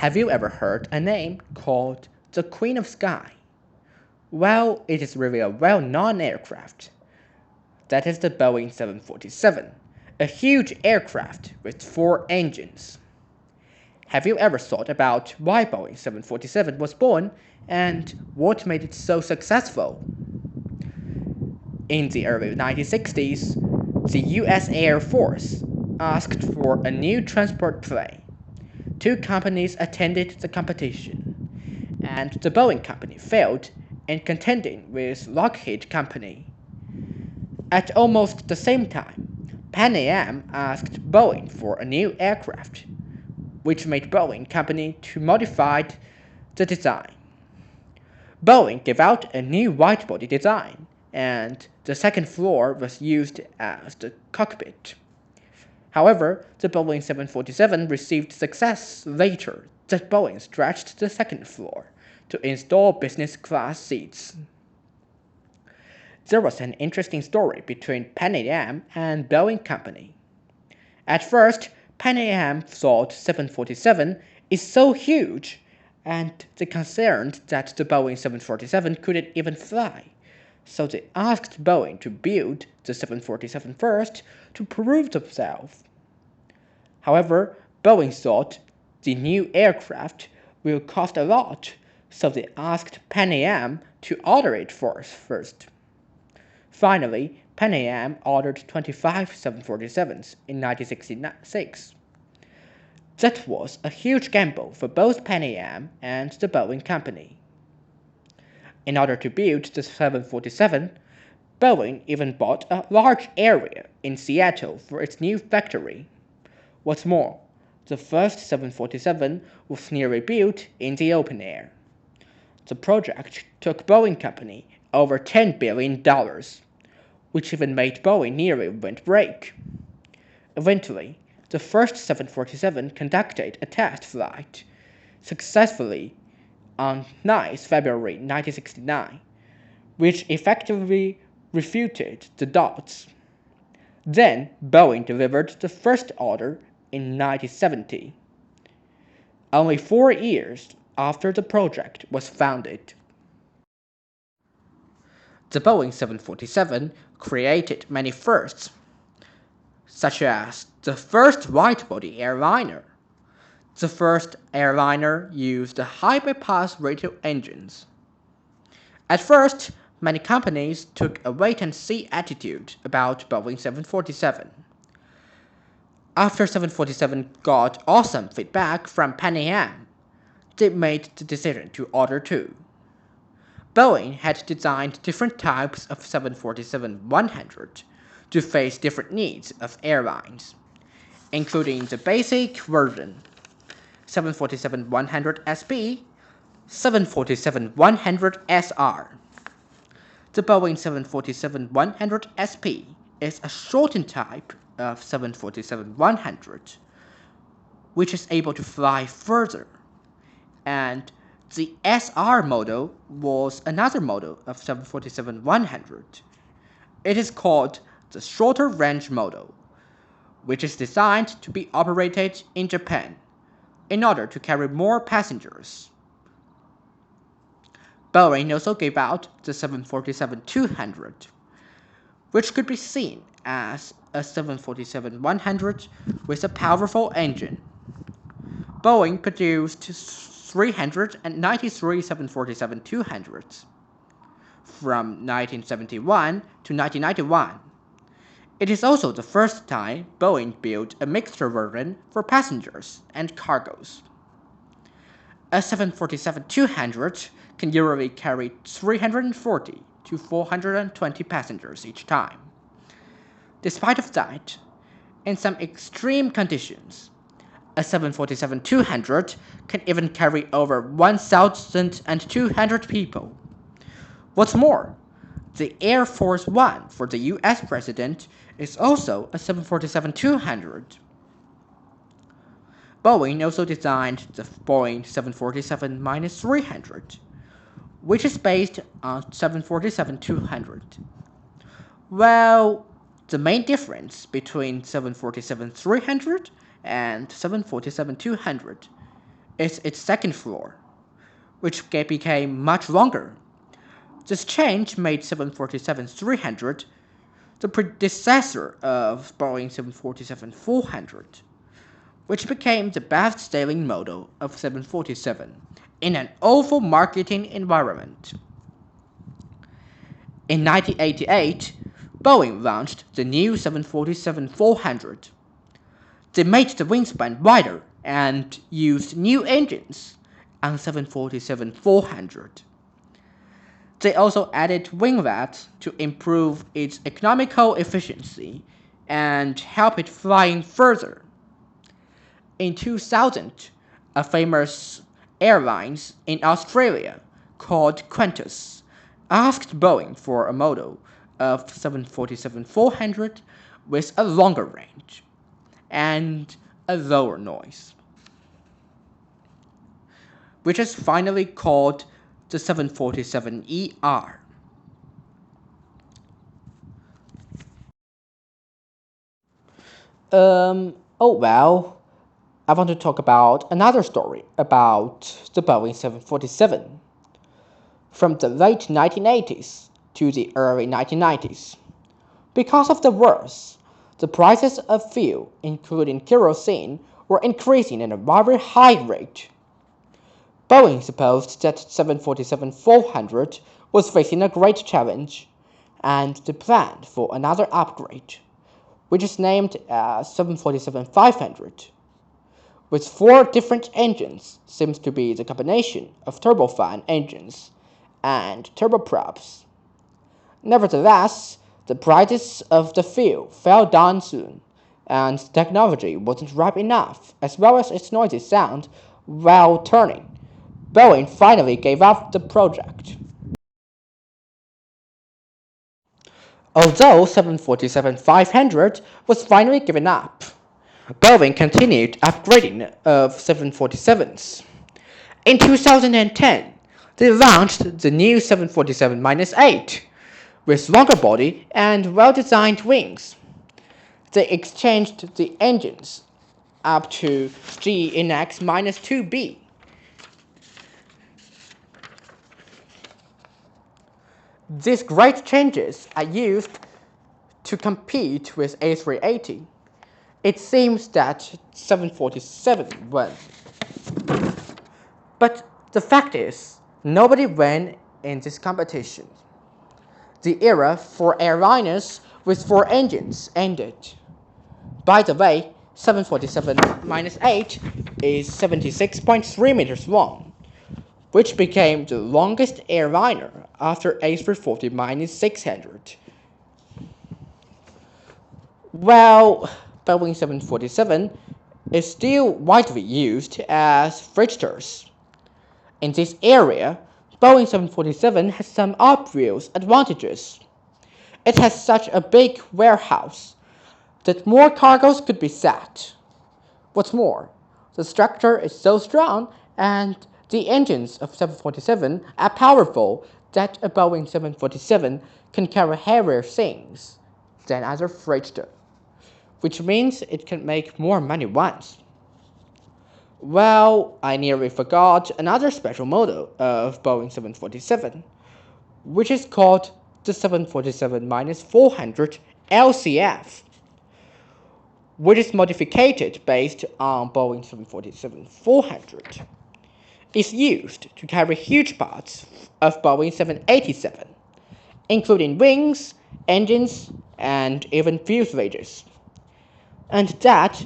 Have you ever heard a name called the Queen of Sky? Well, it is really a well-known aircraft. That is the Boeing 747, a huge aircraft with 4 engines. Have you ever thought about why Boeing 747 was born and what made it so successful? In the early 1960s, the US Air Force asked for a new transport plane. Two companies attended the competition, and the Boeing company failed in contending with Lockheed Company. At almost the same time, Pan Am asked Boeing for a new aircraft, which made Boeing company to modify the design. Boeing gave out a new wide-body design, and the second floor was used as the cockpit. However, the Boeing 747 received success later that Boeing stretched the second floor to install business class seats. There was an interesting story between Pan Am and Boeing Company. At first, Pan Am thought 747 is so huge, and they concerned that the Boeing 747 couldn't even fly. So they asked Boeing to build the 747 first to prove themselves. However, Boeing thought the new aircraft will cost a lot, so they asked Pan Am to order it first. Finally, Pan Am ordered 25 747s in 1966. That was a huge gamble for both Pan Am and the Boeing company. In order to build the 747, Boeing even bought a large area in Seattle for its new factory. What's more, the first 747 was nearly built in the open air. The project took Boeing Company over $10 billion, which even made Boeing nearly went break. Eventually, the first 747 conducted a test flight successfully on 9 February 1969, which effectively refuted the doubts. Then Boeing delivered the first order in 1970, only 4 years after the project was founded. The Boeing 747 created many firsts, such as the first wide-body airliner. The first airliner used high-bypass radial engines. At first, many companies took a wait-and-see attitude about Boeing 747. After 747 got awesome feedback from Pan Am, they made the decision to order two. Boeing had designed different types of 747-100 to face different needs of airlines, including the basic version 747-100SB, 747-100SR. The Boeing 747-100SP is a shortened type of 747-100, which is able to fly further, and the SR model was another model of 747-100. It is called the shorter range model, which is designed to be operated in Japan in order to carry more passengers. Boeing also gave out the 747-200, which could be seen as a 747-100 with a powerful engine. Boeing produced 393 747-200s from 1971 to 1991. It is also the first time Boeing built a mixture version for passengers and cargoes. A 747-200 can usually carry 340 to 420 passengers each time. Despite of that, in some extreme conditions, a 747-200 can even carry over 1,200 people. What's more, the Air Force One for the US President is also a 747-200. Boeing also designed the Boeing 747-300, which is based on 747-200. Well, the main difference between 747-300 and 747-200 is its second floor, which became much longer. This change made 747-300 the predecessor of Boeing 747-400, which became the best-selling model of 747 in an awful marketing environment. In 1988, Boeing launched the new 747-400. They made the wingspan wider and used new engines on 747-400. They also added winglet to improve its economical efficiency and help it flying further. In 2000, a famous airlines in Australia called Qantas asked Boeing for a model of 747-400 with a longer range and a lower noise, which is finally called the 747ER. Oh well, I want to talk about another story about the Boeing 747. From the late 1980s to the early 1990s. Because of the wars, the prices of fuel, including kerosene, were increasing at a very high rate. Boeing supposed that 747-400 was facing a great challenge, and they planned for another upgrade, which is named as 747-500, with four different engines. Seems to be the combination of turbofan engines and turboprops. Nevertheless, the prices of the fuel fell down soon, and technology wasn't ripe enough, as well as its noisy sound while turning. Boeing finally gave up the project. Although 747-500 was finally given up, Boeing continued upgrading of 747s. In 2010, they launched the new 747-8 with longer body and well-designed wings. They exchanged the engines up to GNX-2B. These great changes are used to compete with A380. It seems that 747 won. But the fact is, nobody won in this competition. The era for airliners with four engines ended. By the way, 747-8 is 76.3 meters long, which became the longest airliner after A340-600. Well, Boeing 747 is still widely used as freighters. In this area, Boeing 747 has some obvious advantages. It has such a big warehouse that more cargoes could be set. What's more, the structure is so strong and the engines of 747 are powerful that a Boeing 747 can carry heavier things than other freighters, which means it can make more money once. Well, I nearly forgot another special model of Boeing 747, which is called the 747-400 LCF, which is modified based on Boeing 747-400. It's used to carry huge parts of Boeing 787, including wings, engines, and even fuselages. And that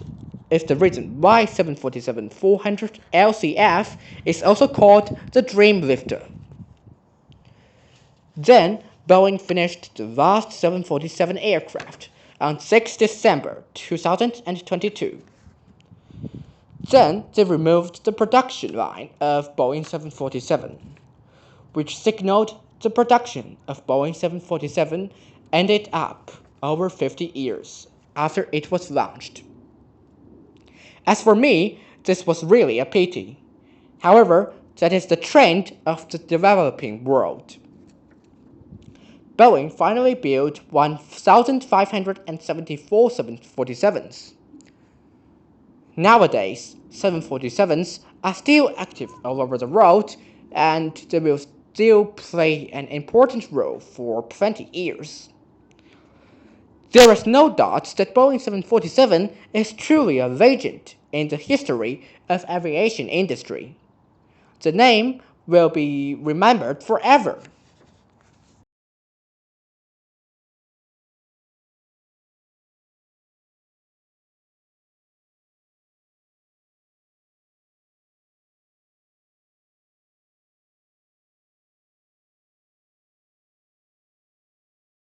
is the reason why 747-400 LCF is also called the Dream Lifter. Then Boeing finished the last 747 aircraft on 6 December 2022. Then they removed the production line of Boeing 747, which signaled the production of Boeing 747 ended up over 50 years after it was launched. As for me, this was really a pity. However, that is the trend of the developing world. Boeing finally built 1,574 747s. Nowadays, 747s are still active all over the world, and they will still play an important role for 20 years. There is no doubt that Boeing 747 is truly a legend in the history of aviation industry. The name will be remembered forever.